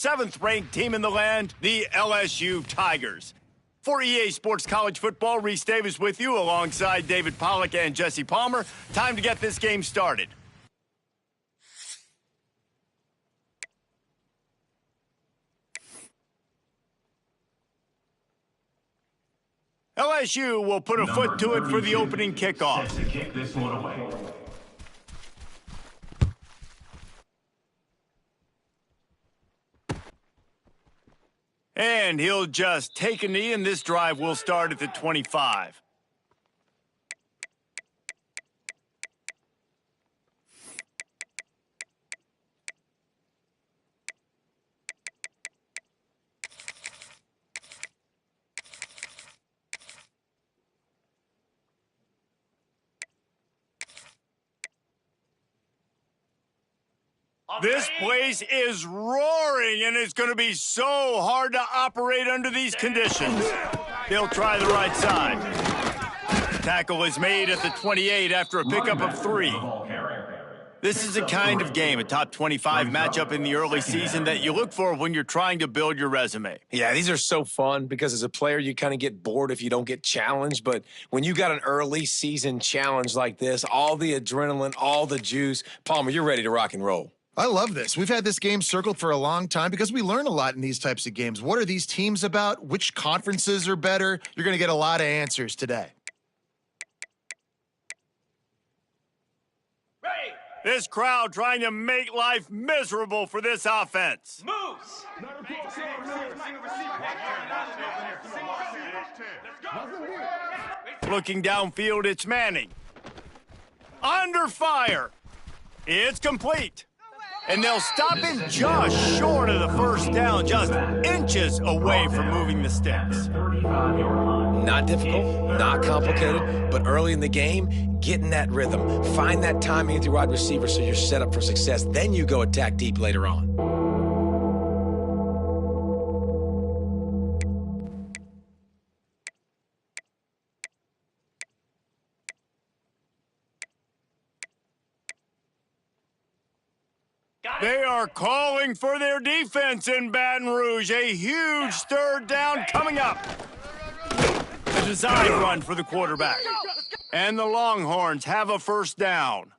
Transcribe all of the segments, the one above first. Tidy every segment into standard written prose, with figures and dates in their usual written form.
7th-ranked team in the land, the LSU Tigers. For EA Sports College Football, Reese Davis with you alongside David Pollack and Jesse Palmer. Time to get this game started. LSU will put a foot to it for the opening kickoff. Set to kick this one away. And he'll just take a knee, and this drive will start at the 25. This place is roaring, and it's going to be so hard to operate under these conditions. They'll try the right side. Tackle is made at the 28 after a pickup of 3. This is a kind of game, a top 25 matchup in the early season that you look for when you're trying to build your resume. Yeah, these are so fun because as a player, you kind of get bored if you don't get challenged. But when you got an early season challenge like this, all the adrenaline, all the juice, Palmer, you're ready to rock and roll. I love this. We've had this game circled for a long time because we learn a lot in these types of games. What are these teams about? Which conferences are better? You're going to get a lot of answers today. Ready. This crowd trying to make life miserable for this offense. Moves. Looking downfield, it's Manning. Under fire. It's complete. And they'll stop him just short of the first down, just inches away from moving the sticks. Not difficult, not complicated, but early in the game, get in that rhythm. Find that timing with your wide receiver so you're set up for success. Then you go attack deep later on. They are calling for their defense in Baton Rouge. A huge third down coming up. A design run for the quarterback. And the Longhorns have a first down.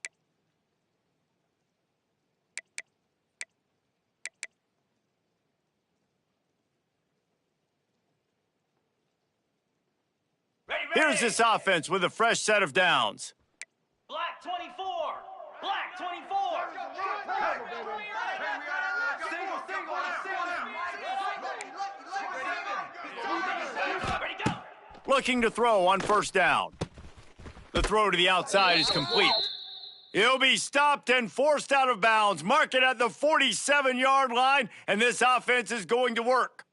Here's this offense with a fresh set of downs. Black 24. Black 24. Looking to throw on first down. The throw to the outside is complete. He'll be stopped and forced out of bounds. Mark it at the 47-yard line, and this offense is going to work.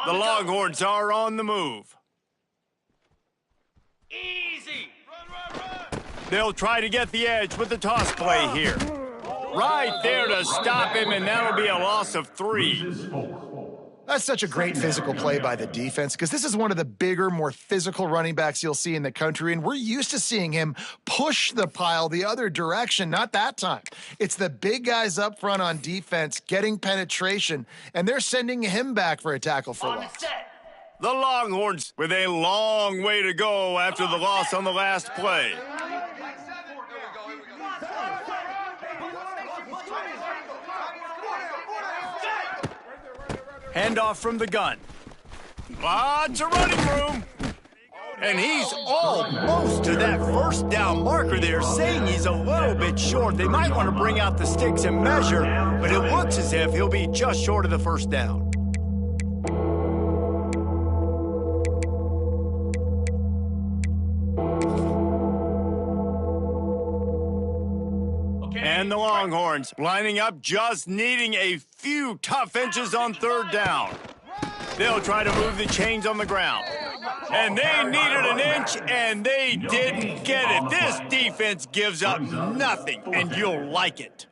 The Longhorns are on the move. Easy. They'll try to get the edge with the toss play here. Right there to stop him, and that'll be a loss of 3. That's such a great physical play by the defense because this is one of the bigger, more physical running backs you'll see in the country, and we're used to seeing him push the pile the other direction. Not that time. It's the big guys up front on defense getting penetration, and they're sending him back for a tackle for loss. The Longhorns with a long way to go after the loss on the last play. Handoff from the gun. Lots of running room. And he's almost to that first down marker there, saying he's a little bit short. They might want to bring out the sticks and measure, but it looks as if he'll be just short of the first down. And the Longhorns lining up, just needing a few tough inches on third down. They'll try to move the chains on the ground. And they needed an inch, and they didn't get it. This defense gives up nothing, and you'll like it.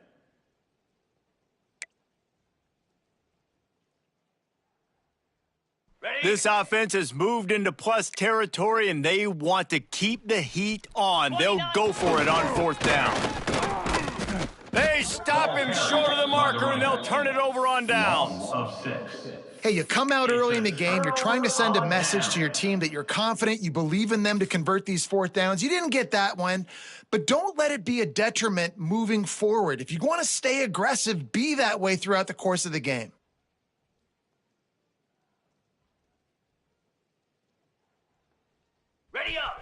This offense has moved into plus territory, and they want to keep the heat on. They'll go for it on fourth down. They stop him short of the marker, and they'll turn it over on downs. Hey, you come out early in the game, you're trying to send a message to your team that you're confident, you believe in them to convert these fourth downs. You didn't get that one, but don't let it be a detriment moving forward. If you want to stay aggressive, be that way throughout the course of the game. Ready up.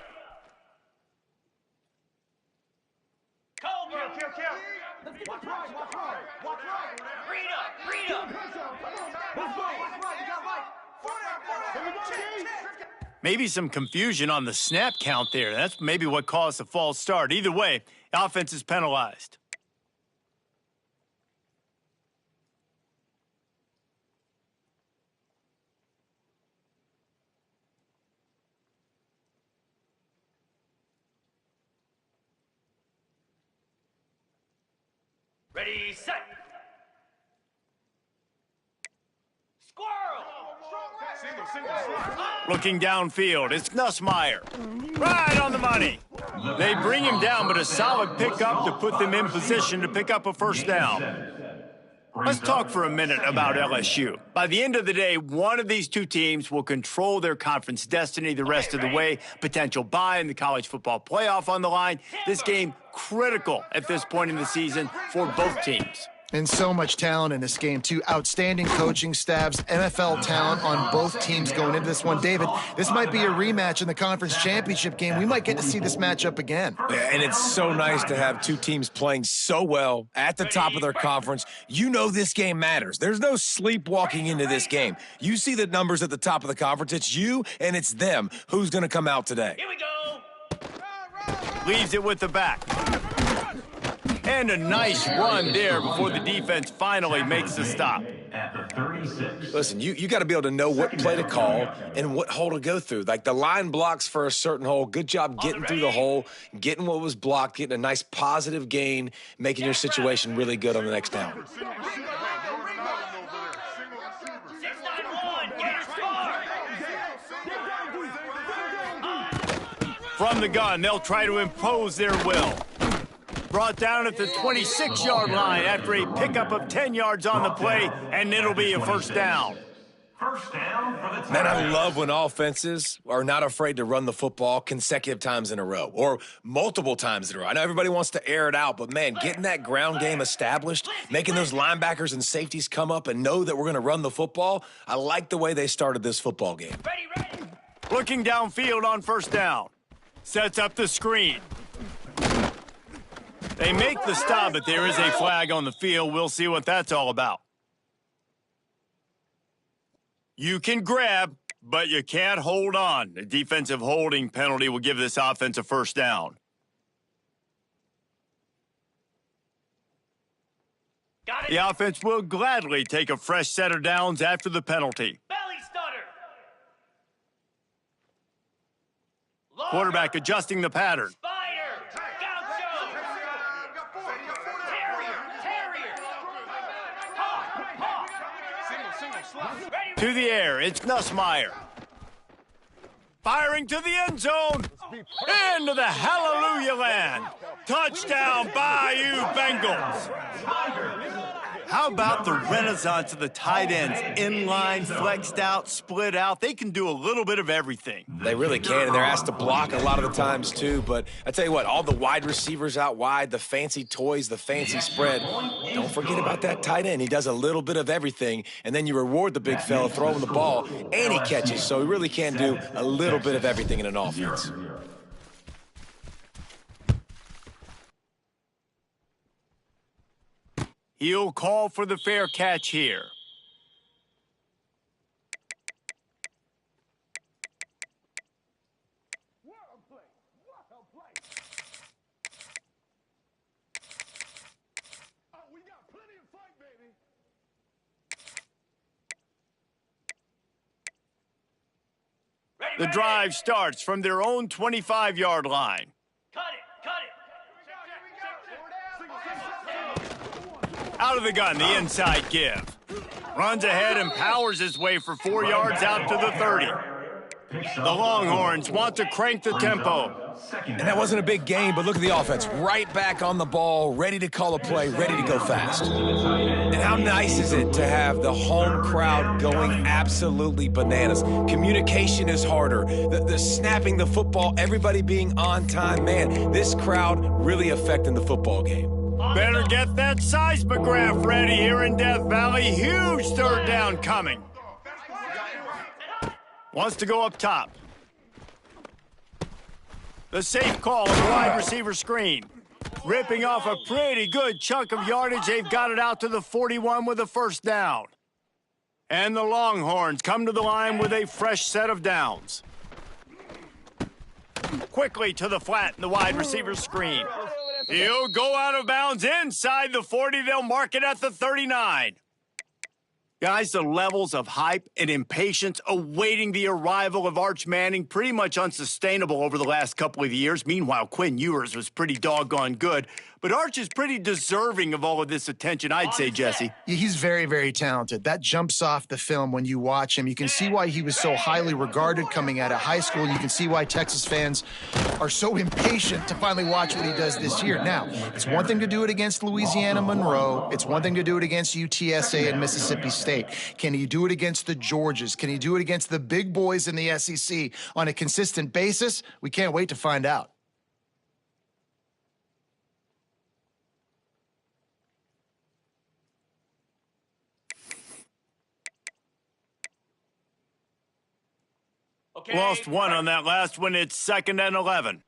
Cobra. Kill. Watch right. Read up. Maybe some confusion on the snap count there. That's maybe what caused the false start. Either way, offense is penalized. Ready, set. Squirrel. Looking downfield, it's Nussmeier. Right on the money. They bring him down, but a solid pickup to put them in position to pick up a first down. Let's talk for a minute about LSU. By the end of the day, one of these two teams will control their conference destiny the rest of the way. Potential bye in the college football playoff on the line. This game critical at this point in the season for both teams. And so much talent in this game, too. Outstanding coaching staffs, NFL talent on both teams going into this one. David, this might be a rematch in the conference championship game. We might get to see this matchup again. And it's so nice to have two teams playing so well at the top of their conference. You know this game matters. There's no sleepwalking into this game. You see the numbers at the top of the conference. It's you and it's them. Who's going to come out today? Here we go. Leaves it with the back. And a nice run there before the defense finally makes the stop. Listen, you got to be able to know what play to call and what hole to go through. Like the line blocks for a certain hole. Good job getting through the hole, getting what was blocked, getting a nice positive gain, making your situation really good on the next down. 691, get scored. From the gun, they'll try to impose their will. Brought down at the 26-yard line after a pickup of 10 yards on the play, and it'll be a first down. Man, I love when offenses are not afraid to run the football consecutive times in a row or multiple times in a row. I know everybody wants to air it out, but, man, getting that ground game established, making those linebackers and safeties come up and know that we're going to run the football, I like the way they started this football game. Ready. Looking downfield on first down. Sets up the screen. They make the stop, but there is a flag on the field. We'll see what that's all about. You can grab, but you can't hold on. The defensive holding penalty will give this offense a first down. Got it. The offense will gladly take a fresh set of downs after the penalty. Belly stutter. Quarterback adjusting the pattern. Spider. Gaucho. Terrier. Hawk. Ready. To the air, it's Nussmeier. Firing to the end zone. Into the hallelujah land. Touchdown, Bayou Bengals. How about the renaissance of the tight ends? Inline, flexed out, split out. They can do a little bit of everything. They really can, and they're asked to block a lot of the times, too. But I tell you what, all the wide receivers out wide, the fancy toys, the fancy spread, don't forget about that tight end. He does a little bit of everything, and then you reward the big fella throwing the ball, and he catches. So he really can do a little bit of everything in an offense. He'll call for the fair catch here. The drive starts from their own 25-yard line. Cut it. Out of the gun, the inside give. Runs ahead and powers his way for 4 yards out to the 30. The Longhorns want to crank the tempo. And that wasn't a big game, but look at the offense. Right back on the ball, ready to call a play, ready to go fast. And how nice is it to have the home crowd going absolutely bananas? Communication is harder. The snapping the football, everybody being on time. Man, this crowd really affecting the football game. Better get that seismograph ready here in Death Valley. Huge third down coming. Wants to go up top. The safe call on the wide receiver screen. Ripping off a pretty good chunk of yardage. They've got it out to the 41 with a first down. And the Longhorns come to the line with a fresh set of downs. Quickly to the flat in the wide receiver screen. He'll go out of bounds inside the 40. They'll mark it at the 39. Guys, the levels of hype and impatience awaiting the arrival of Arch Manning pretty much unsustainable over the last couple of years. Meanwhile, Quinn Ewers was pretty doggone good. But Arch is pretty deserving of all of this attention, I'd say, Jesse. Yeah, he's very, very talented. That jumps off the film when you watch him. You can see why he was so highly regarded coming out of high school. You can see why Texas fans are so impatient to finally watch what he does this year. Now, it's one thing to do it against Louisiana Monroe. It's one thing to do it against UTSA and Mississippi State. Can he do it against the Georgias? Can he do it against the big boys in the SEC on a consistent basis? We can't wait to find out. Okay. Lost one on that last one. It's 2nd and 11.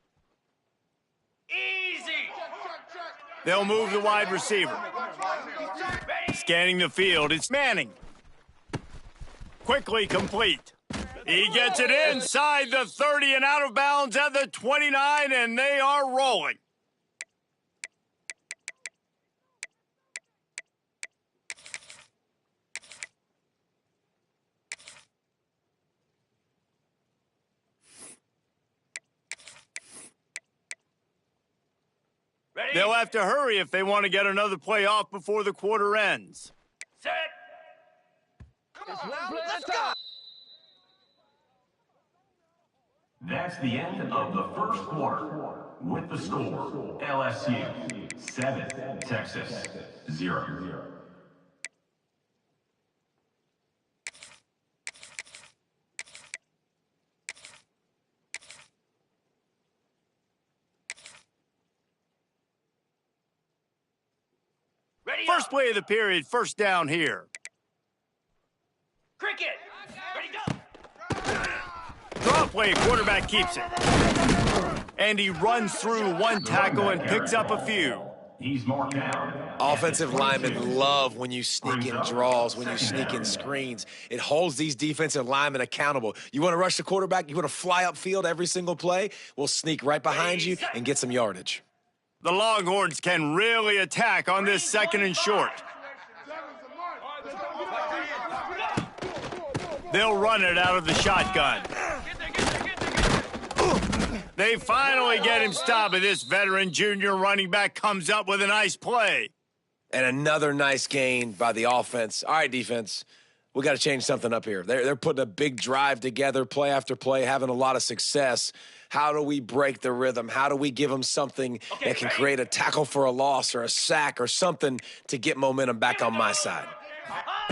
Easy. They'll move the wide receiver. Scanning the field, it's Manning. Quickly complete. He gets it inside the 30 and out of bounds at the 29, and they are rolling. Ready? They'll have to hurry if they want to get another play off before the quarter ends. Set. Let's go. That's the end of the first quarter. With the score, LSU 7, Texas 0. Ready. First up. play of the period, first down here. Cricket. Ready, go. Draw play, quarterback keeps it. And he runs through one tackle and picks up a few. He's marked down. Offensive linemen love when you sneak in draws, when you sneak in screens. It holds these defensive linemen accountable. You want to rush the quarterback? You want to fly upfield every single play? We'll sneak right behind you and get some yardage. The Longhorns can really attack on this 2nd and short. They'll run it out of the shotgun. They finally get him stopped, and this veteran junior running back comes up with a nice play. And another nice gain by the offense. All right, defense, we got to change something up here. They're putting a big drive together, play after play, having a lot of success. How do we break the rhythm? How do we give them something that can create a tackle for a loss or a sack or something to get momentum back on my side?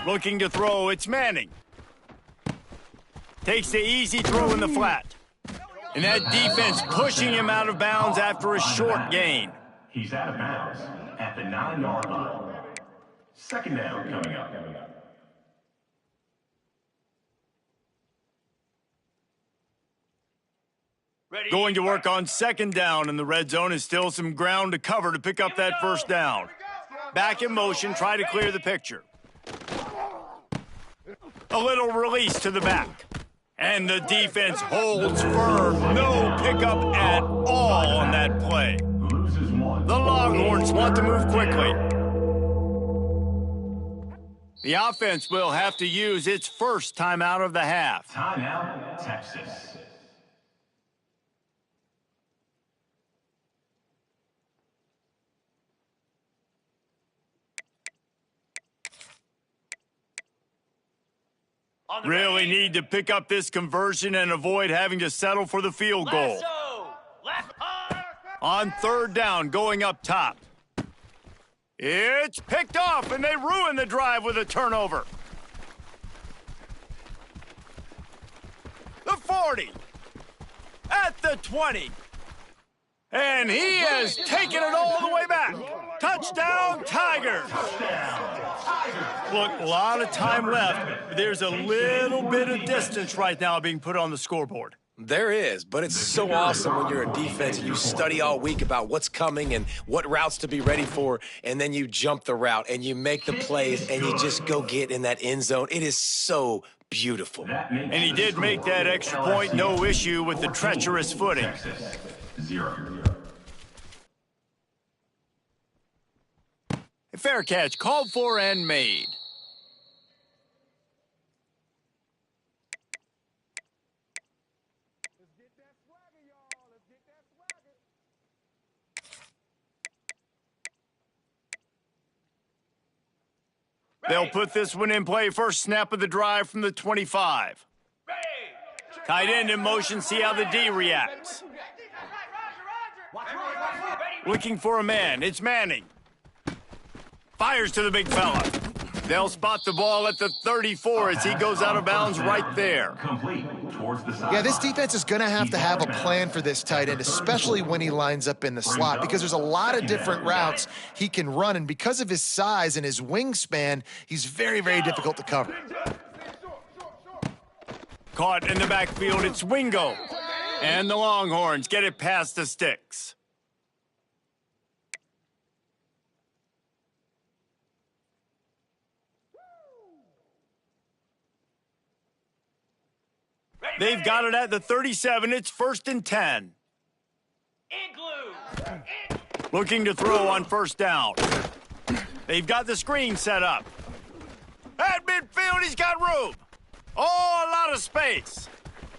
Looking to throw, it's Manning. Takes the easy throw in the flat. And that defense pushing him out of bounds after a short gain. He's out of bounds at the 9-yard line. Second down coming up. Ready. Going to work on 2nd down, and the red zone is still some ground to cover to pick up that first down. Back in motion, try to clear the picture. A little release to the back. And the defense holds firm. No pickup at all on that play. Loses one. The Longhorns want to move quickly. The offense will have to use its first timeout of the half. Timeout, Texas. Really need to pick up this conversion and avoid having to settle for the field goal. On third down, going up top. It's picked off, and they ruin the drive with a turnover. The 40. At the 20. And he has taken it all the way back. Touchdown, Tigers. Look, a lot of time left, but there's a little bit of distance right now being put on the scoreboard. There is, but it's so awesome when you're a defense and you study all week about what's coming and what routes to be ready for, and then you jump the route and you make the plays and you just go get in that end zone. It is so beautiful. And he did make that extra point, no issue with the treacherous footing. Texas, 0. A fair catch called for and made. They'll put this one in play. First snap of the drive from the 25. Tight end in motion, see how the D reacts. Looking for a man, it's Manning. Fires to the big fella. They'll spot the ball at the 34 as he goes out of bounds right there. Complete towards the side. Yeah, this defense is going to have a plan for this tight end, especially when he lines up in the slot, because there's a lot of different routes he can run, and because of his size and his wingspan, he's very, very difficult to cover. Caught in the backfield, it's Wingo. And the Longhorns get it past the sticks. They've got it at the 37. It's 1st and 10. Looking to throw on first down. They've got the screen set up. At midfield, he's got room. Oh, a lot of space.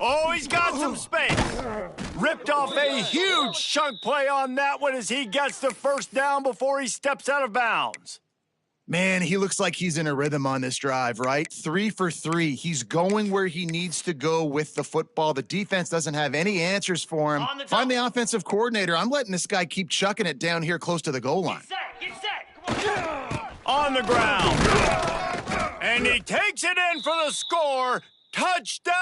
Oh, he's got some space. Ripped off a huge chunk play on that one as he gets the first down before he steps out of bounds. Man, he looks like he's in a rhythm on this drive, right? 3 for 3. He's going where he needs to go with the football. The defense doesn't have any answers for him. Find the offensive coordinator. I'm letting this guy keep chucking it down here close to the goal line. Get set. On the ground. And he takes it in for the score. Touchdown,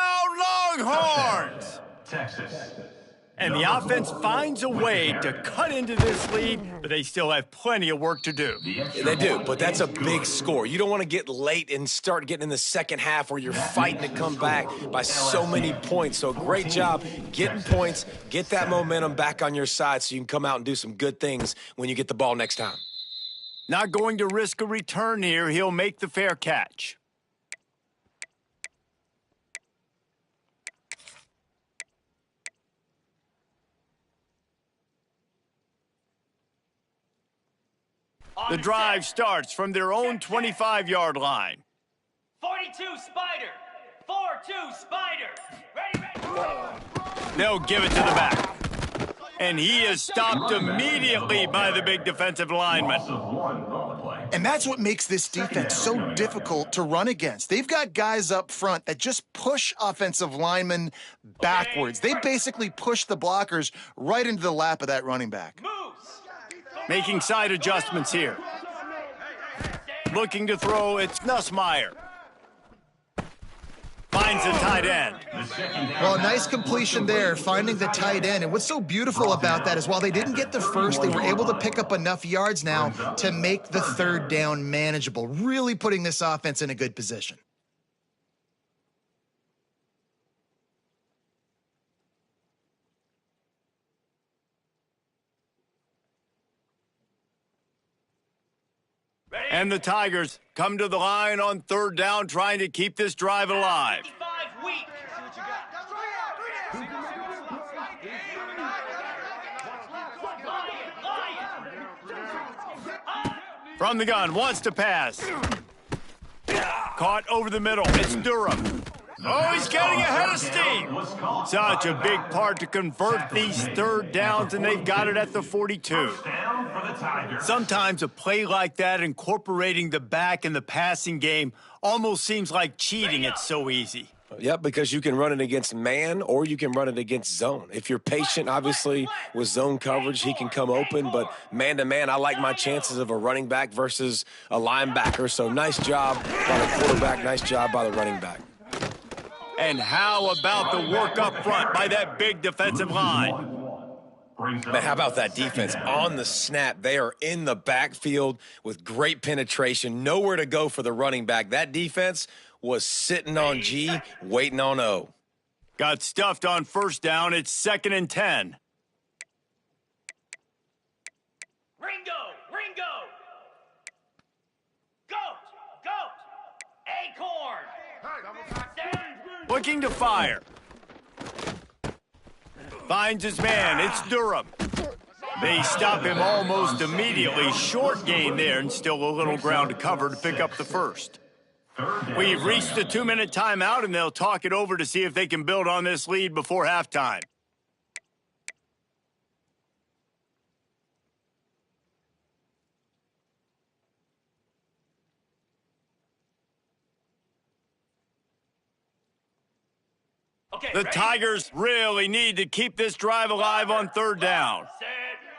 Longhorns. Texas. And the offense finds a way to cut into this lead, but they still have plenty of work to do. Yeah, they do, but that's a big score. You don't want to get late and start getting in the second half where you're fighting to come back by so many points. So great job getting points, get that momentum back on your side so you can come out and do some good things when you get the ball next time. Not going to risk a return here. He'll make the fair catch. The drive starts from their own 25-yard line. 42 Spider. 4-2 Spider. Ready. They'll give it to the back. And he is stopped immediately by the big defensive lineman. And that's what makes this defense so difficult to run against. They've got guys up front that just push offensive linemen backwards. They basically push the blockers right into the lap of that running back. Making side adjustments here. Looking to throw, it's Nussmeier. Finds the tight end. Well, a nice completion there, finding the tight end. And what's so beautiful about that is while they didn't get the first, they were able to pick up enough yards now to make the third down manageable, really putting this offense in a good position. And the Tigers come to the line on third down, trying to keep this drive alive. From the gun, wants to pass. Caught over the middle. It's Durham. Oh, he's getting ahead of steam. Such a big part to convert these third downs, and they've got it at the 42. Sometimes a play like that, incorporating the back in the passing game, almost seems like cheating. It's so easy. Yep, because you can run it against man or you can run it against zone. If you're patient, obviously, with zone coverage, he can come open. But man-to-man, I like my chances of a running back versus a linebacker. So nice job by the quarterback, nice job by the running back. And how about the work up front by that big defensive line? Man, how about that defense? On the snap, they are in the backfield with great penetration, nowhere to go for the running back. That defense was sitting on G, waiting on O. Got stuffed on first down. It's 2nd and 10. Ringo! Goat! Acorn! Looking to fire. Finds his man. It's Durham. They stop him almost immediately. Short gain there, and still a little ground to cover to pick up the first. We've reached the 2-minute timeout, and they'll talk it over to see if they can build on this lead before halftime. Okay, The ready? Tigers really need to keep this drive alive on third down. Set,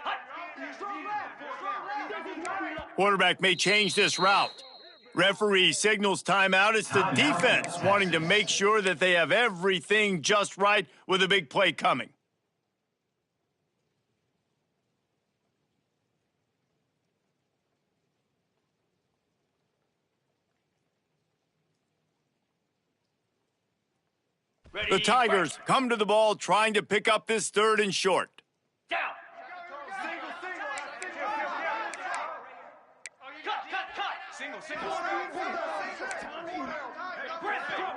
hut. Quarterback may change this route. Referee signals timeout. It's the defense wanting to make sure that they have everything just right with a big play coming. Ready, The Tigers come to the ball trying to pick up this 3rd and short. down. Cut. Single. Griffin.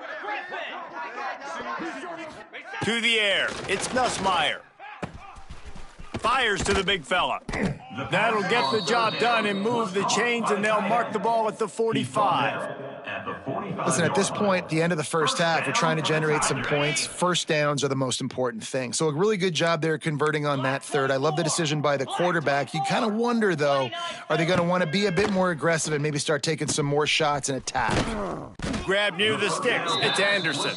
To the air. It's Nussmeier. Fires to the big fella. That'll get the job done and move the chains, and they'll mark the ball at the 45. Listen, at this point, the end of the first half, we're trying to generate some points. First downs are the most important thing. So a really good job there converting on that third. I love the decision by the quarterback. You kind of wonder, though, are they going to want to be a bit more aggressive and maybe start taking some more shots and attack? Grab near the sticks. It's Anderson.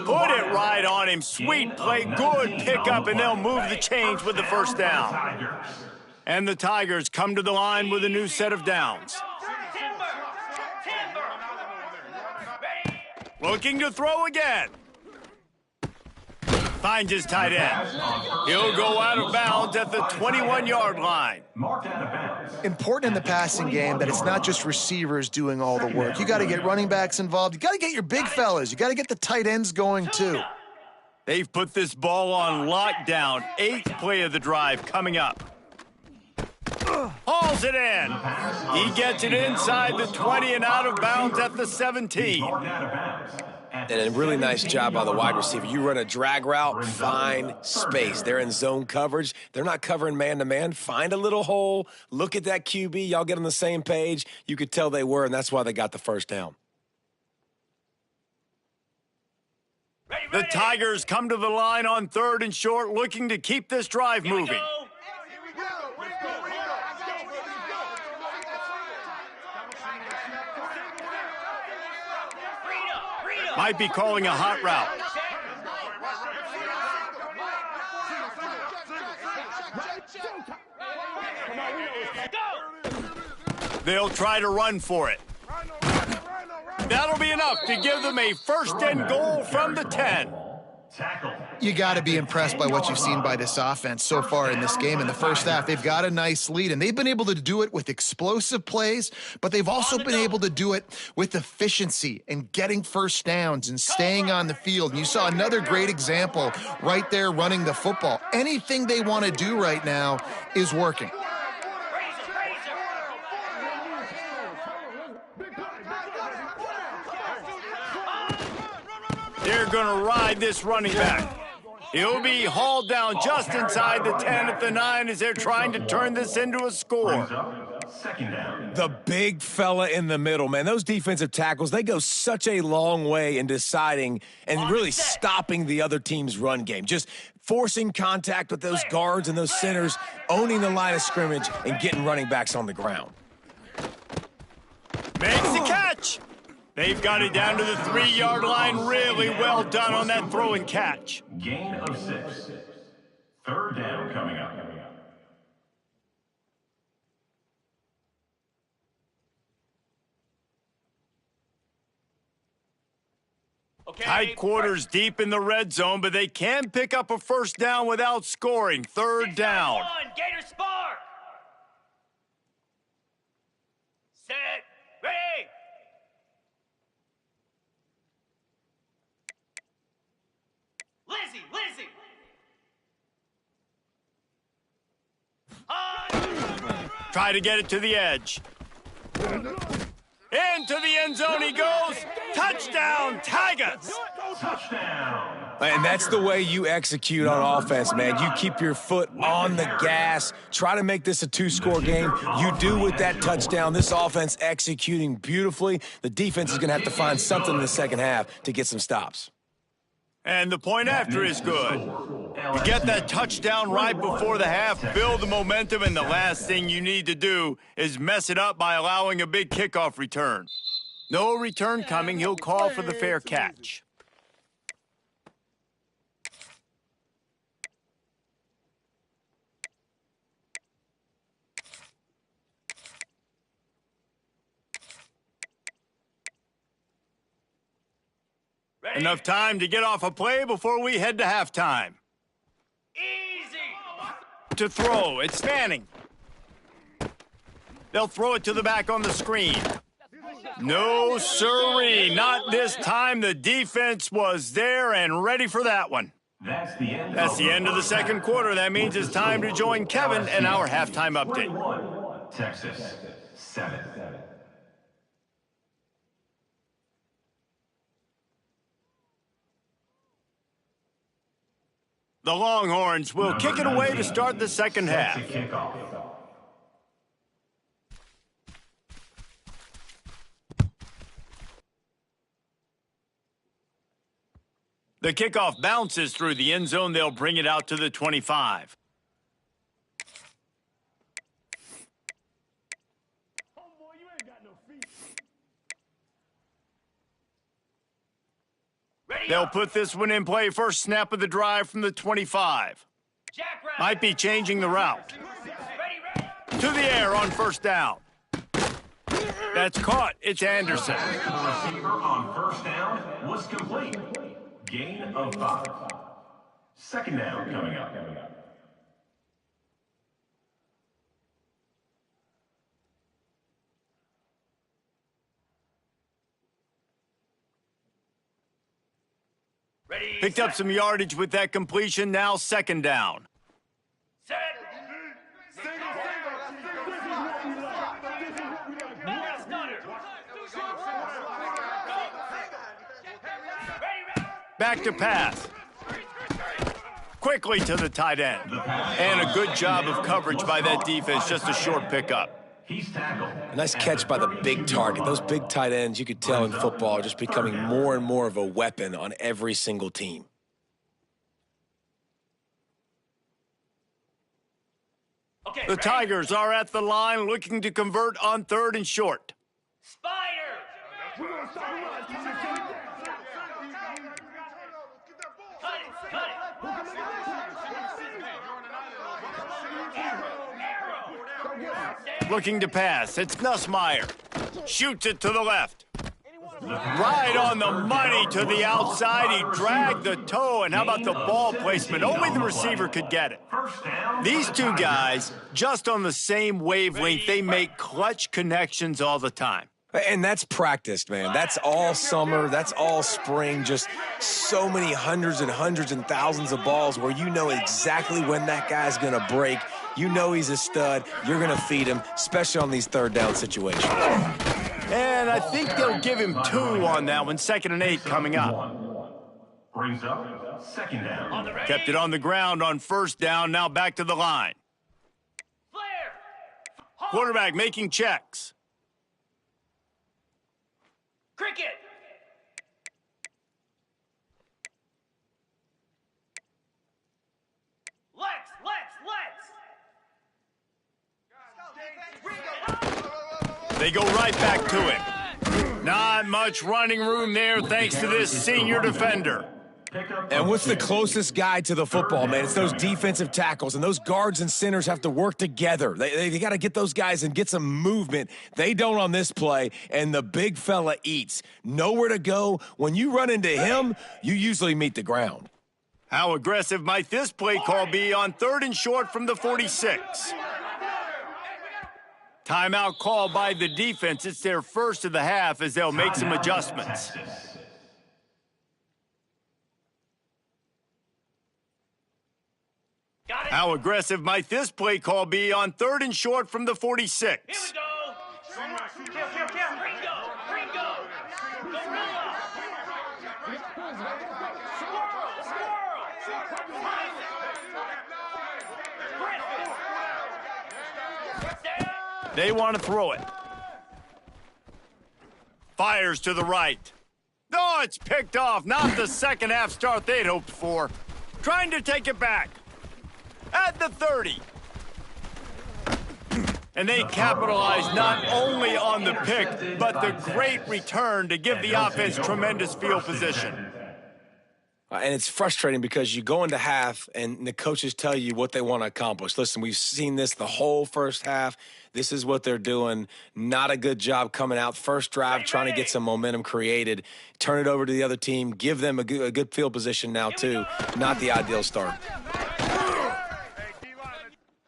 Put it right on him. Sweet play. Good pickup, and they'll move the chains with the first down. And the Tigers come to the line with a new set of downs. Timber. Ready. Looking to throw again. Finds his tight end. He'll go out of bounds at the 21-yard line. Important in the passing game that it's not just receivers doing all the work. You got to get running backs involved. You got to get your big fellas. You got to get the tight ends going, too. They've put this ball on lockdown. 8th play of the drive coming up. Hauls it in. He gets it inside the 20 and out of bounds at the 17. And a really nice job by the wide receiver. You run a drag route, find space. They're in zone coverage. They're not covering man-to-man. Find a little hole. Look at that QB. Y'all get on the same page. You could tell they were, and that's why they got the first down. The Tigers come to the line on 3rd and short, looking to keep this drive moving. Might be calling a hot route. They'll try to run for it. That'll be enough to give them a 1st and goal from the 10. You got to be impressed by what you've seen by this offense so far in this game. In the first half, they've got a nice lead, and they've been able to do it with explosive plays, but they've also been able to do it with efficiency and getting first downs and staying on the field. And you saw another great example right there running the football. Anything they want to do right now is working. They're going to ride this running back. He'll be hauled down just inside the 10 at the 9 as they're trying to turn this into a score. Second down. The big fella in the middle, man. Those defensive tackles, they go such a long way in deciding and really stopping the other team's run game. Just forcing contact with those guards and those centers, owning the line of scrimmage, and getting running backs on the ground. Makes the catch. They've got it down to the 3-yard line. Really well done on that throw and catch. Gain of 6. Third down coming up. Tight quarters deep in the red zone, but they can pick up a first down without scoring. Third down. Gator Spark. Set. Ready. Lizzie. Try to get it to the edge. Into the end zone he goes. Touchdown, Tigers. Touchdown. And that's the way you execute on offense, man. You keep your foot on the gas. Try to make this a 2-score game. You do with that touchdown. This offense executing beautifully. The defense is going to have to find something in the second half to get some stops. And the point after is good. You get that touchdown right before the half, build the momentum, and the last thing you need to do is mess it up by allowing a big kickoff return. No return coming. He'll call for the fair catch. Ready. Enough time to get off a play before we head to halftime. Easy. To throw, it's Manning. They'll throw it to the back on the screen. No, sirree, not this time. The defense was there and ready for that one. That's the end of the second quarter. That means it's time to join Kevin and our halftime update. 21, Texas 7. The Longhorns will kick it away to start the second half. Kickoff. The kickoff bounces through the end zone. They'll bring it out to the 25. They'll put this one in play. First snap of the drive from the 25. Might be changing the route. To the air on first down. That's caught. It's Anderson. The receiver on first down was complete. Gain of 5. Second down coming up. Ready. Picked up some yardage with that completion. Now second down. Set. Back to pass. Quickly to the tight end. And a good job of coverage by that defense. Just a short pickup. He's tackled. A nice catch by the big target. Those big tight ends, you could tell in football, are just becoming more and more of a weapon on every single team. Okay, The Tigers are at the line looking to convert on third and short. Spider. Cut it. Arrow. Looking to pass. It's Nussmeier. Shoots it to the left. Right on the money to the outside. He dragged the toe. And how about the ball placement? Only the receiver could get it. These two guys, just on the same wavelength, they make clutch connections all the time. And that's practiced, man. That's all summer. That's all spring. Just so many hundreds and thousands of balls where you know exactly when that guy's going to break. You know he's a stud. You're going to feed him, especially on these third down situations. And I think they'll give him 2 on that one. 2nd and 8 coming up. Brings up second down. On the ready. Kept it on the ground on first down, now back to the line. Flare. Quarterback making checks. Cricket. They go right back to him. Not much running room there thanks to this senior defender. And what's the closest guy to the football, man? It's those defensive tackles, and those guards and centers have to work together. They got to get those guys and get some movement. They don't on this play, and the big fella eats. Nowhere to go. When you run into him, you usually meet the ground. How aggressive might this play call be on 3rd and short from the 46? Timeout call by the defense. It's their first of the half as they'll make some adjustments. How aggressive might this play call be on 3rd and short from the 46? Here we go. Gringo. Gorilla. They want to throw it. Fires to the right. Oh, it's picked off. Not the second half start they'd hoped for. Trying to take it back. At the 30. And they capitalize not only on the pick, but the great return to give the offense tremendous field position. And it's frustrating because you go into half and the coaches tell you what they want to accomplish. Listen, we've seen this the whole first half. This is what they're doing. Not a good job coming out. First drive, trying to get some momentum created. Turn it over to the other team. Give them a good field position now, too. Not the ideal start.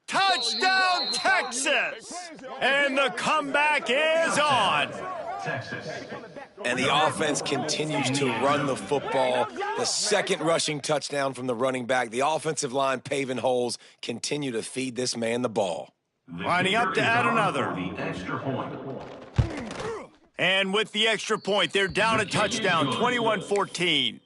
Touchdown, Texas! And the comeback is on. Texas. And the offense continues to run the football. The second rushing touchdown from the running back. The offensive line paving holes. Continue to feed this man the ball. Lining up to add another. The extra point. And with the extra point, they're down a touchdown, 21-14.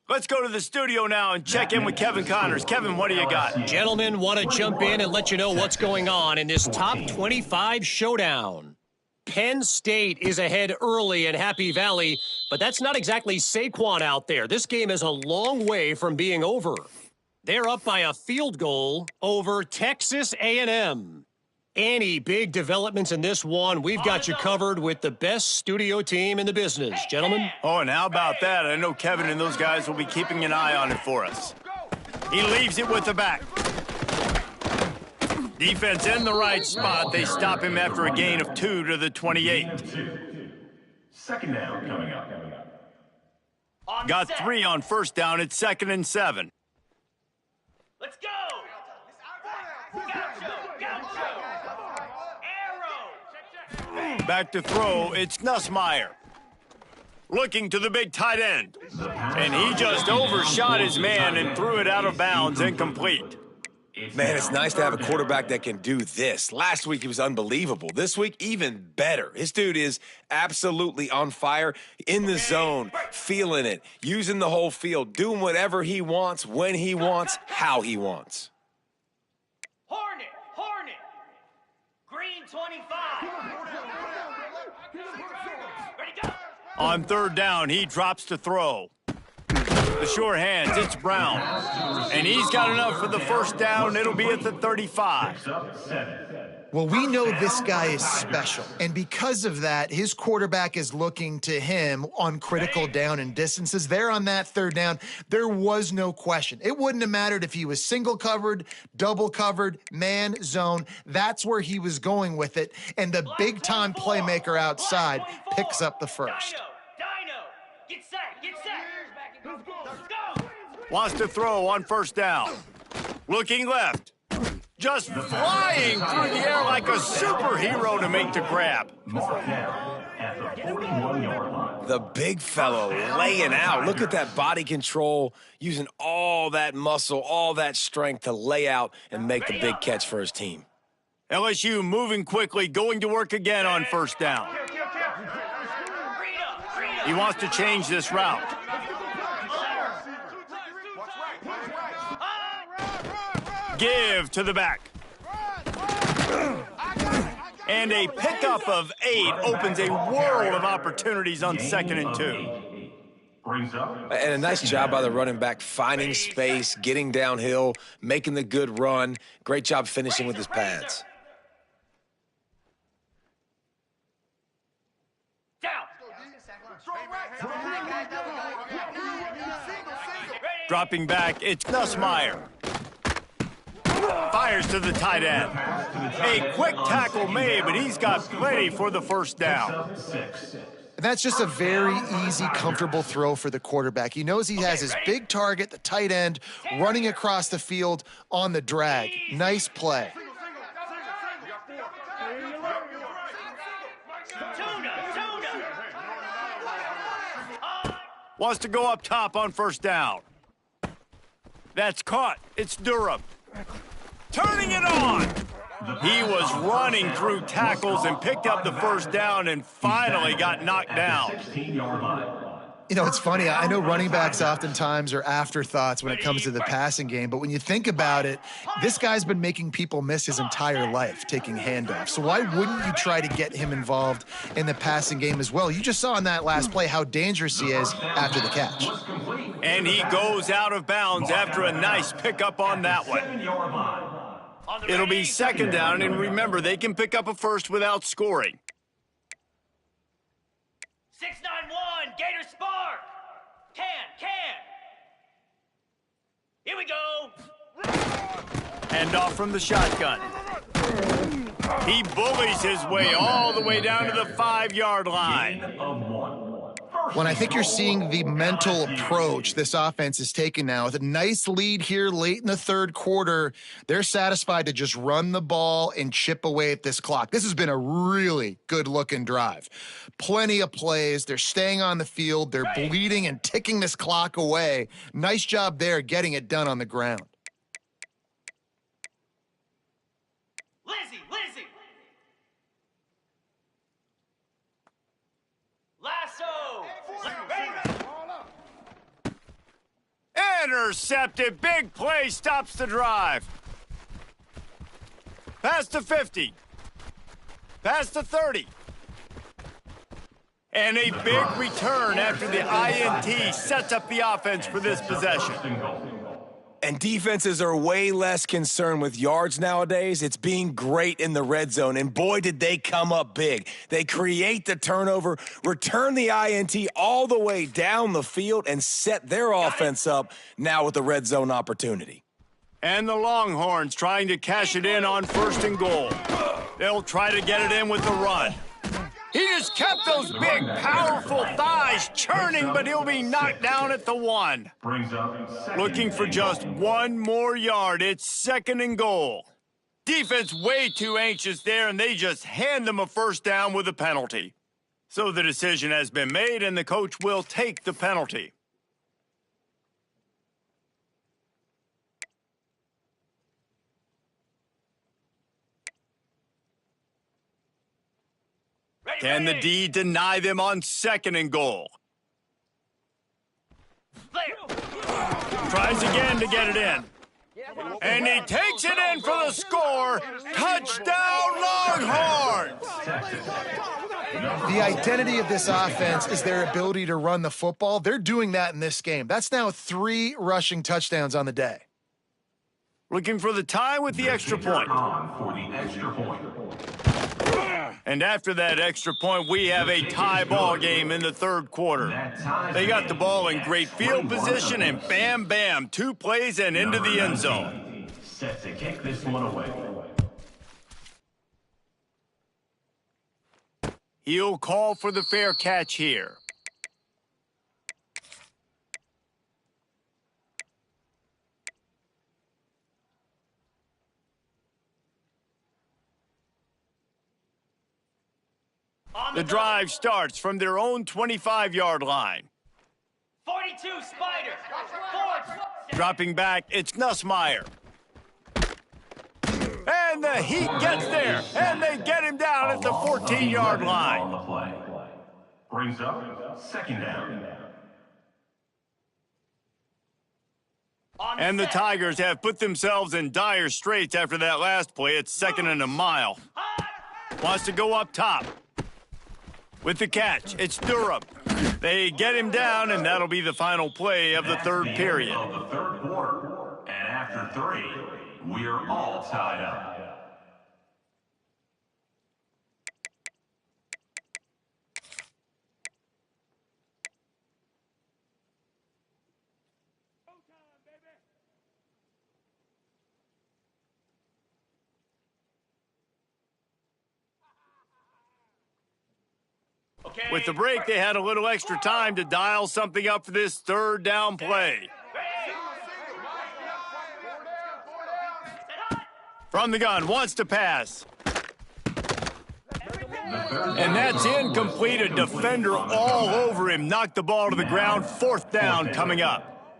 Let's go to the studio now and check in with Kevin Connors. Kevin, what do you got? Gentlemen, want to jump in and let you know what's going on in this top 25 showdown. Penn State is ahead early in Happy Valley, but that's not exactly Saquon out there. This game is a long way from being over. They're up by a field goal over Texas A&M. Any big developments in this one, we've got you covered with the best studio team in the business. Gentlemen? Oh, and how about that? I know Kevin and those guys will be keeping an eye on it for us. He leaves it with the back. Defense in the right spot. They stop him after a gain of 2 to the 28. Second down coming up. Got 3 on first down. It's 2nd and 7. Let's go. Gaucho. Arrow. Back to throw. It's Nussmeier. Looking to the big tight end. And he just overshot his man and threw it out of bounds, incomplete. Man, it's nice to have a quarterback that can do this. Last week, he was unbelievable. This week, even better. This dude is absolutely on fire, in the zone, feeling it, using the whole field, doing whatever he wants, when he wants, how he wants. Hornet. Green 25. Ready, go. On 3rd down, he drops to throw. The sure hands, it's Brown. And he's got enough for the first down. It'll be at the 35. Well, we know this guy is special, and because of that, his quarterback is looking to him on critical down and distances. There on that 3rd down, there was no question. It wouldn't have mattered if he was single covered, double covered, man, zone. That's where he was going with it, and the big-time playmaker outside picks up the first. Dino. Get set. Let's go. Wants to throw on first down. Looking left. Just flying through the air like a superhero to make the grab. Mark down at the 41-yard line. The big fellow laying out. Look at that body control, using all that muscle, all that strength to lay out and make the big catch for his team. LSU moving quickly, going to work again on first down. He wants to change this route. Give to the back. And a pickup of 8 opens a world of opportunities on 2nd and 2. And a nice job by the running back, finding space, getting downhill, making the good run. Great job finishing with his pads. Down. Dropping back, it's Nussmeier. Fires to the tight end. A quick tackle made, but he's got plenty for the first down. And that's just a very easy, comfortable throw for the quarterback. He knows he has his big target, the tight end, running across the field on the drag. Nice play. Wants to go up top on first down. That's caught. It's Durham. Turning it on. He was running through tackles and picked up the first down and finally got knocked down. You know, it's funny. I know running backs oftentimes are afterthoughts when it comes to the passing game, but when you think about it, this guy's been making people miss his entire life taking handoffs. So why wouldn't you try to get him involved in the passing game as well? You just saw in that last play how dangerous he is after the catch. And he goes out of bounds after a nice pickup on that one. It'll be 2nd down, and remember, they can pick up a first without scoring. 691, Gator Spark. Can. Here we go. And off from the shotgun. He bullies his way all the way down to the 5-yard line. When I think you're seeing the mental approach this offense is taking now, with a nice lead here late in the 3rd quarter, they're satisfied to just run the ball and chip away at this clock. This has been a really good-looking drive. Plenty of plays. They're staying on the field. They're bleeding and ticking this clock away. Nice job there getting it done on the ground. Lizzie. Lasso. Intercepted. Big play stops the drive. Past the 50. Past the 30. And a big return after the INT sets up the offense for this possession. And defenses are way less concerned with yards nowadays. It's being great in the red zone. And boy, did they come up big. They create the turnover, return the INT all the way down the field, and set their offense up now with the red zone opportunity. And the Longhorns trying to cash it in on 1st and goal. They'll try to get it in with the run. He just kept those big, powerful thighs churning, but he'll be knocked down at the 1. Looking for just 1 more yard. It's 2nd and goal. Defense way too anxious there, and they just hand them a first down with a penalty. So the decision has been made, and the coach will take the penalty. Can the D deny them on 2nd and goal? Tries again to get it in. And he takes it in for the score. Touchdown, Longhorns! The identity of this offense is their ability to run the football. They're doing that in this game. That's now 3 rushing touchdowns on the day. Looking for the tie with the extra point. And after that extra point, we have a tie ball game in the 3rd quarter. They got the ball in great field position, and bam, bam, 2 plays and into the end zone. Set to kick this one away. He'll call for the fair catch here. The drive starts from their own 25-yard line. 42 Spider. Forward. Dropping back, it's Nussmeier. And the Heat gets there, and they get him down at the 14-yard line. On the play. Brings up 2nd down. And the Tigers have put themselves in dire straits after that last play. It's 2nd and a mile. Wants to go up top. With the catch, it's Durham. They get him down, and that'll be the final play of the third period. Of the third quarter. And after 3, we're all tied up. With the break, they had a little extra time to dial something up for this third down play. From the gun, wants to pass. And that's incomplete. A defender all over him. Knocked the ball to the ground. 4th down coming up.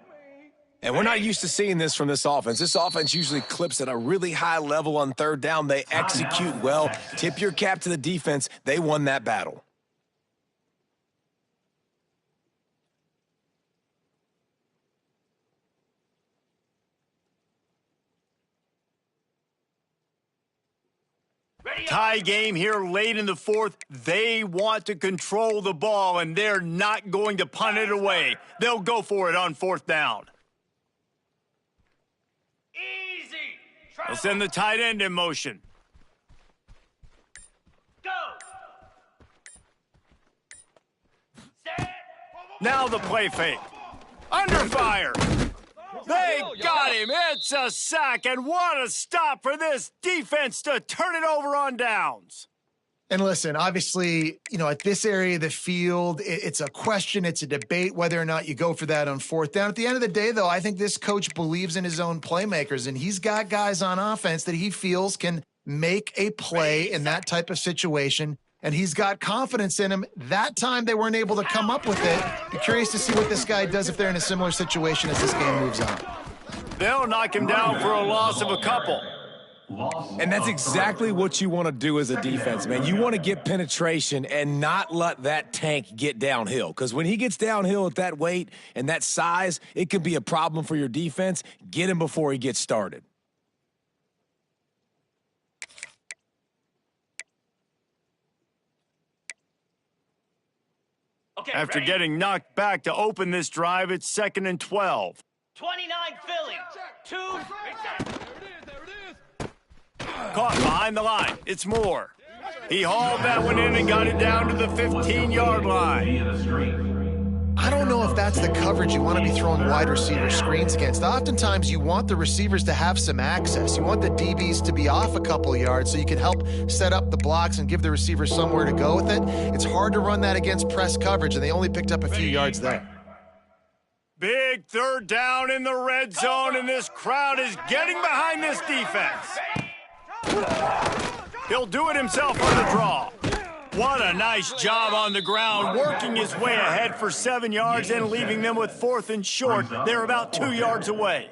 And we're not used to seeing this from this offense. This offense usually clips at a really high level on 3rd down. They execute well. Tip your cap to the defense. They won that battle. Tie game here late in the 4th. They want to control the ball, and they're not going to punt it away. They'll go for it on 4th down. Easy. They'll send the tight end in motion. Go. Set. Now the play fake. Under fire. They got him. It's a sack, and what a stop for this defense to turn it over on downs. And listen, obviously, at this area of the field, it's a question, it's a debate whether or not you go for that on 4th down. At the end of the day, though, I think this coach believes in his own playmakers, and he's got guys on offense that he feels can make a play in that type of situation, and he's got confidence in him. That time they weren't able to come up with it. Be curious to see what this guy does if they're in a similar situation as this game moves on. They'll knock him down for a loss of a couple. And that's exactly what you want to do as a defense, man. You want to get penetration and not let that tank get downhill. Because when he gets downhill at that weight and that size, it could be a problem for your defense. Get him before he gets started. Okay, After ready? getting knocked back to open this drive, it's 2nd and 12. 29 Philly. 2. Caught behind the line. It's Moore. He hauled that one in and got it down to the 15-yard line. I don't know if that's the coverage you want to be throwing wide receiver screens against. Oftentimes, you want the receivers to have some access. You want the DBs to be off a couple of yards so you can help set up the blocks and give the receivers somewhere to go with it. It's hard to run that against press coverage, and they only picked up a few yards there. Big 3rd down in the red zone, and this crowd is getting behind this defense. He'll do it himself on the draw. What a nice job on the ground, working his way ahead for 7 yards and leaving them with 4th and short. They're about 2 yards away.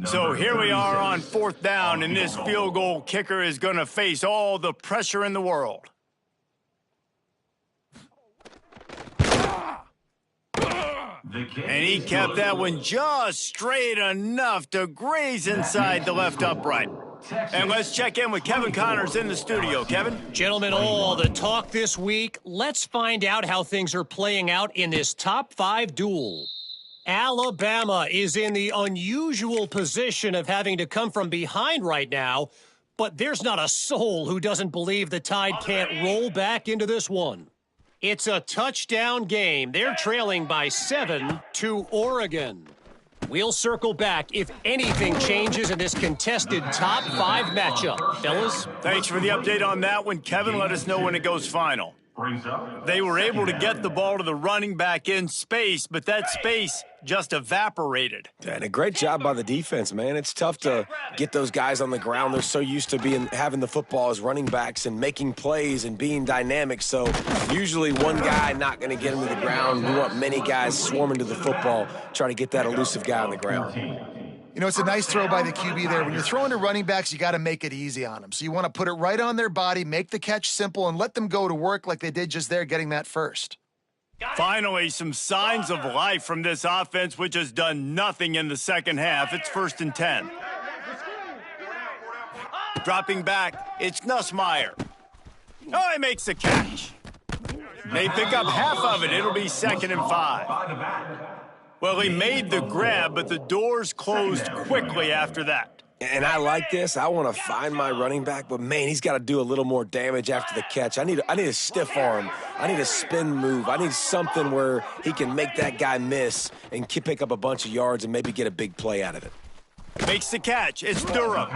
So here we are on 4th down, and this field goal kicker is going to face all the pressure in the world. And he kept that one just straight enough to graze inside the left upright. And let's check in with Kevin Connors in the studio. Kevin? Gentlemen, all the talk this week. Let's find out how things are playing out in this top 5 duel. Alabama is in the unusual position of having to come from behind right now, but there's not a soul who doesn't believe the Tide can't roll back into this one. It's a touchdown game. They're trailing by 7 to Oregon. We'll circle back if anything changes in this contested top 5 matchup. Fellas? Thanks for the update on that one. Kevin, let us know when it goes final. They were able to get the ball to the running back in space, but that space just evaporated. And a great job by the defense, man. It's tough to get those guys on the ground. They're so used to having the football as running backs and making plays and being dynamic. So usually one guy not going to get him to the ground. We want many guys swarming to the football, trying to get that elusive guy on the ground. It's a nice throw by the QB there. When you're throwing to running backs, you got to make it easy on them. So you want to put it right on their body, make the catch simple, and let them go to work like they did just there, getting that first. Finally, some signs of life from this offense, which has done nothing in the second half. It's 1st and 10. Dropping back, it's Nussmeier. Oh, he makes the catch. They pick up half of it. It'll be 2nd and 5. Well, he made the grab, but the doors closed quickly after that. And I like this. I want to find my running back, but, man, he's got to do a little more damage after the catch. I need a stiff arm. I need a spin move. I need something where he can make that guy miss and pick up a bunch of yards and maybe get a big play out of it. Makes the catch. It's Durham.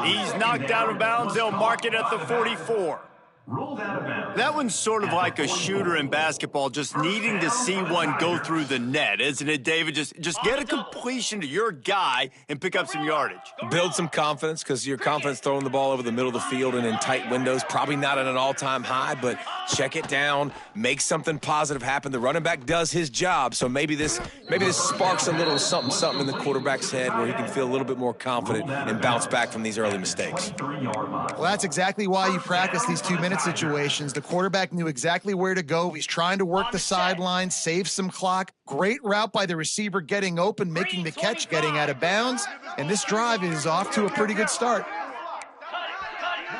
He's knocked out of bounds. They'll mark it at the 44. That one's sort of like a shooter in basketball, just needing to see one go through the net, isn't it, David? Just get a completion to your guy and pick up some yardage. Build some confidence, because your confidence throwing the ball over the middle of the field and in tight windows, probably not at an all-time high, but check it down, make something positive happen. The running back does his job, so maybe this sparks a little something in the quarterback's head where he can feel a little bit more confident and bounce back from these early mistakes. Well, that's exactly why you practice these 2-minute situations. The quarterback knew exactly where to go. He's trying to work the sideline, save some clock. Great route by the receiver getting open, making the catch, getting out of bounds. And this drive is off to a pretty good start.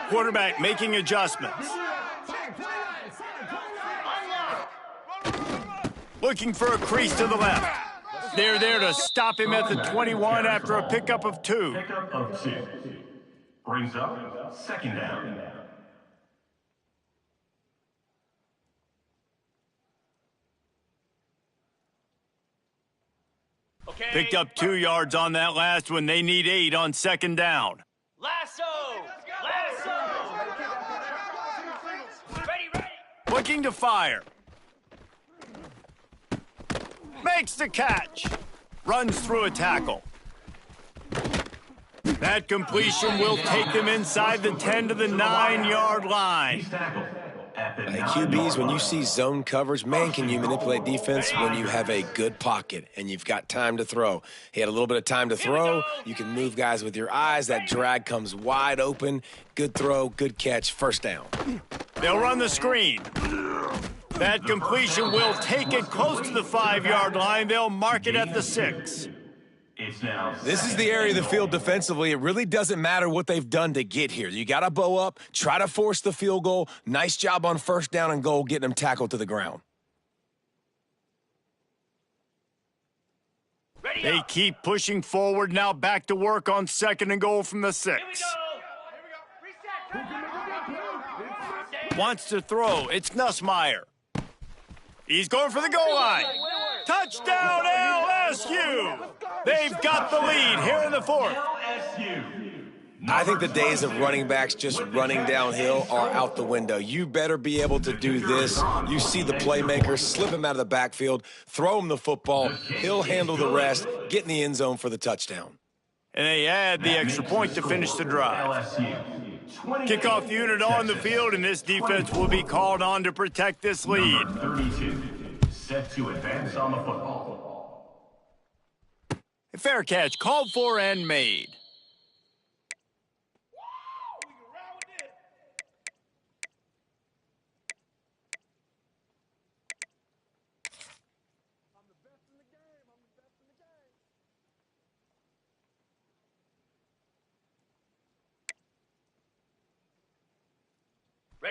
Quarterback making adjustments. Looking for a crease to the left. They're there to stop him at the 21 after a pickup of 2. Pickup of 2. Brings up 2nd down. Okay. Picked up 2 yards on that last one. They need 8 on 2nd down. Lasso! Lasso! Ready! Looking to fire. Makes the catch. Runs through a tackle. That completion will take them inside the 10 to the 9-yard line. Hey, QBs, when you see zone coverage, man, can you manipulate defense when you have a good pocket and you've got time to throw. He had a little bit of time to throw. You can move guys with your eyes. That drag comes wide open. Good throw, good catch, 1st down. They'll run the screen. That completion will take it close to the 5-yard line. They'll mark it at the 6. This is the area of the field defensively. It really doesn't matter what they've done to get here. You got to bow up, try to force the field goal. Nice job on 1st down and goal, getting them tackled to the ground. They keep pushing forward. Now back to work on 2nd and goal from the 6. Wants to throw. It's Nussmeier. He's going for the goal line. Touchdown, LSU! They've got the lead here in the 4th. I think the days of running backs just running downhill are out the window. You better be able to do this. You see the playmaker, slip him out of the backfield, throw him the football. He'll handle the rest, get in the end zone for the touchdown. And they add the extra point to finish the drive. Kickoff unit on the field, and this defense will be called on to protect this lead. Number 32, set to advance on the football. A fair catch, called for and made.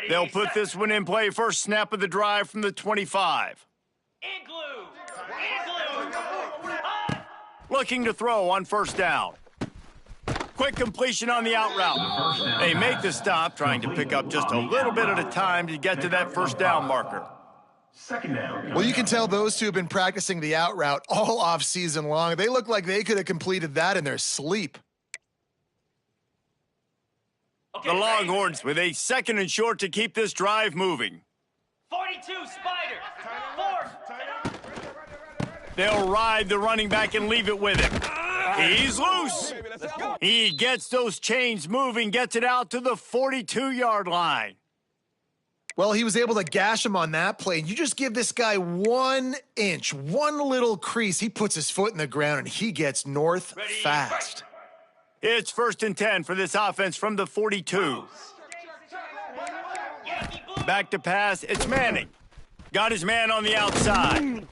They'll put this one in play. First snap of the drive from the 25. Igloo! Looking to throw on 1st down. Quick completion on the out route. They make the stop, trying to pick up just a little bit at a time to get to that 1st down marker. 2nd down. Well, you can tell those two have been practicing the out route all off season long. They look like they could have completed that in their sleep. The Longhorns with a 2nd and short to keep this drive moving. 42 Spider! 4! They'll ride the running back and leave it with him. He's loose. He gets those chains moving, gets it out to the 42-yard line. Well, he was able to gash him on that play. You just give this guy 1 inch, one little crease. He puts his foot in the ground, and he gets north fast. It's 1st and 10 for this offense from the 42. Back to pass, it's Manning. Got his man on the outside.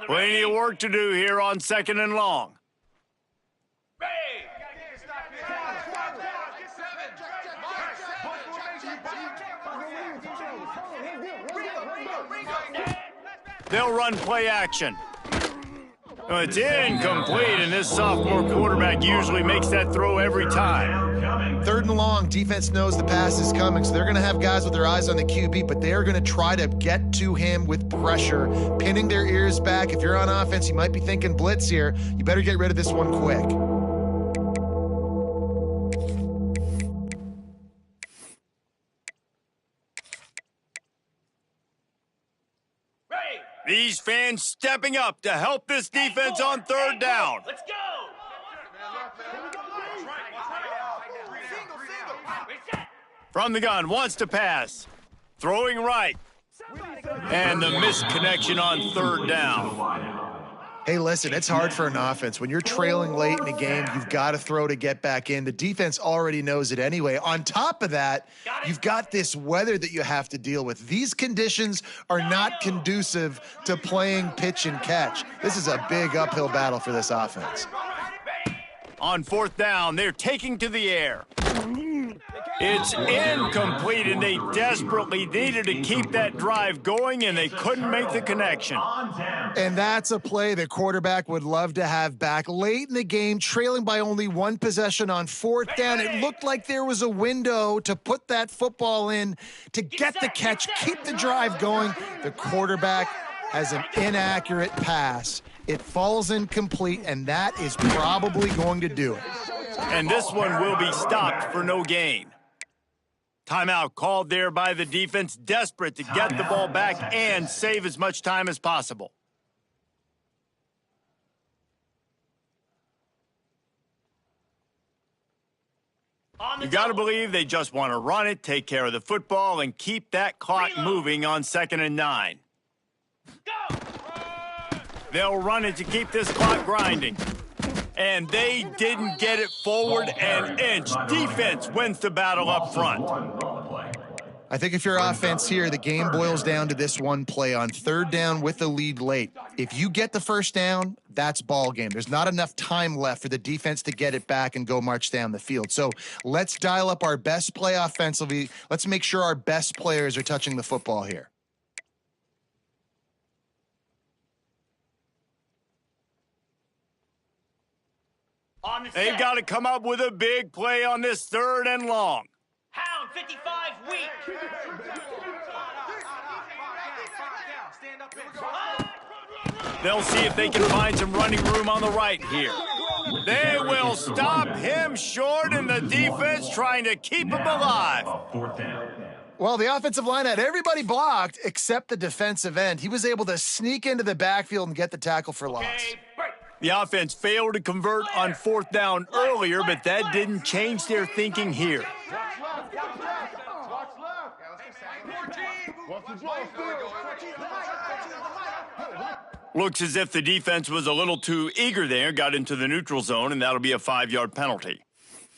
Plenty of work to do here on 2nd and long. They'll run play action. Well, it's incomplete, and this sophomore quarterback usually makes that throw every time. 3rd and long, defense knows the pass is coming, so they're going to have guys with their eyes on the QB, but they're going to try to get to him with pressure, pinning their ears back. If you're on offense, you might be thinking blitz here. You better get rid of this one quick. These fans stepping up to help this defense on 3rd down. Let's go. From the gun, wants to pass. Throwing right. And the misconnection on 3rd down. Hey, listen, it's hard for an offense. When you're trailing late in a game, you've got to throw to get back in. The defense already knows it anyway. On top of that, you've got this weather that you have to deal with. These conditions are not conducive to playing pitch and catch. This is a big uphill battle for this offense. On 4th down, they're taking to the air. It's incomplete, and they desperately needed to keep that drive going, and they couldn't make the connection. And that's a play the quarterback would love to have back. Late in the game, trailing by only 1 possession on 4th down, it looked like there was a window to put that football in to get the catch, keep the drive going. The quarterback has an inaccurate pass. It falls incomplete, and that is probably going to do it. And this one will be stopped for no gain. Timeout called there by the defense, desperate to get the ball back and save as much time as possible. You got to believe they just want to run it, take care of the football, and keep that clock moving on 2nd and 9. Go! They'll run it to keep this clock grinding. And they didn't get it forward an inch. Defense wins the battle up front. I think if you're offense here, the game boils down to this one play on 3rd down with the lead late. If you get the 1st down, that's ball game. There's not enough time left for the defense to get it back and go march down the field. So let's dial up our best play offensively. Let's make sure our best players are touching the football here. They've got to come up with a big play on this 3rd and long. Hound 55 weak. They'll see if they can find some running room on the right here. They will stop him short, and the defense trying to keep him alive. Well, the offensive line had everybody blocked except the defensive end. He was able to sneak into the backfield and get the tackle for loss. The offense failed to convert on 4th down earlier, but that didn't change their thinking here. Looks as if the defense was a little too eager there, got into the neutral zone, and that'll be a 5-yard penalty.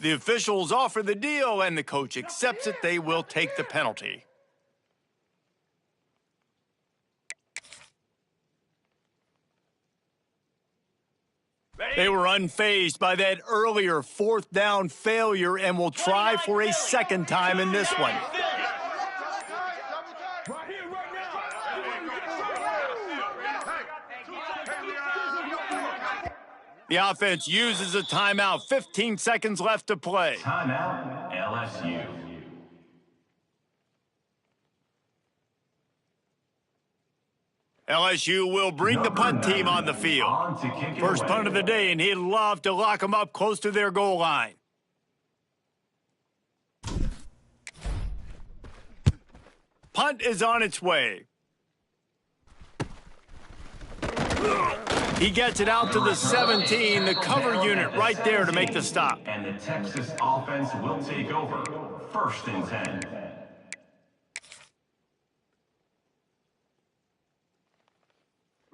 The officials offer the deal, and the coach accepts it. They will take the penalty. They were unfazed by that earlier 4th down failure and will try for a 2nd time in this one. The offense uses a timeout. 15 seconds left to play. Timeout, LSU. LSU will bring the punt team on the field. First punt of the day, and he'd love to lock them up close to their goal line. Punt is on its way. He gets it out to the 17, the cover unit right there to make the stop. And the Texas offense will take over. 1st and 10.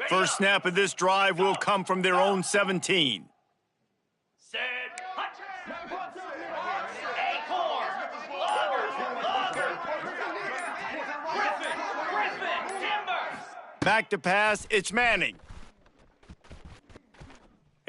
First snap of this drive will come from their own 17. Set. Hut. Acorn. Logger. Griffin. Timber. Back to pass, it's Manning.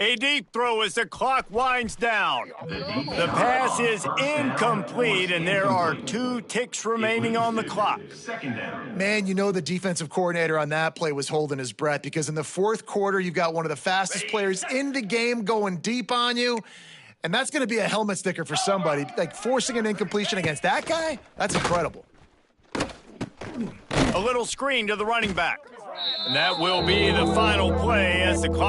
A deep throw as the clock winds down. The pass is incomplete, and there are 2 ticks remaining on the clock. Second down. Man, you know the defensive coordinator on that play was holding his breath because in the fourth quarter, you've got one of the fastest players in the game going deep on you, and that's going to be a helmet sticker for somebody. Like, forcing an incompletion against that guy, that's incredible. A little screen to the running back. And that will be the final play as the clock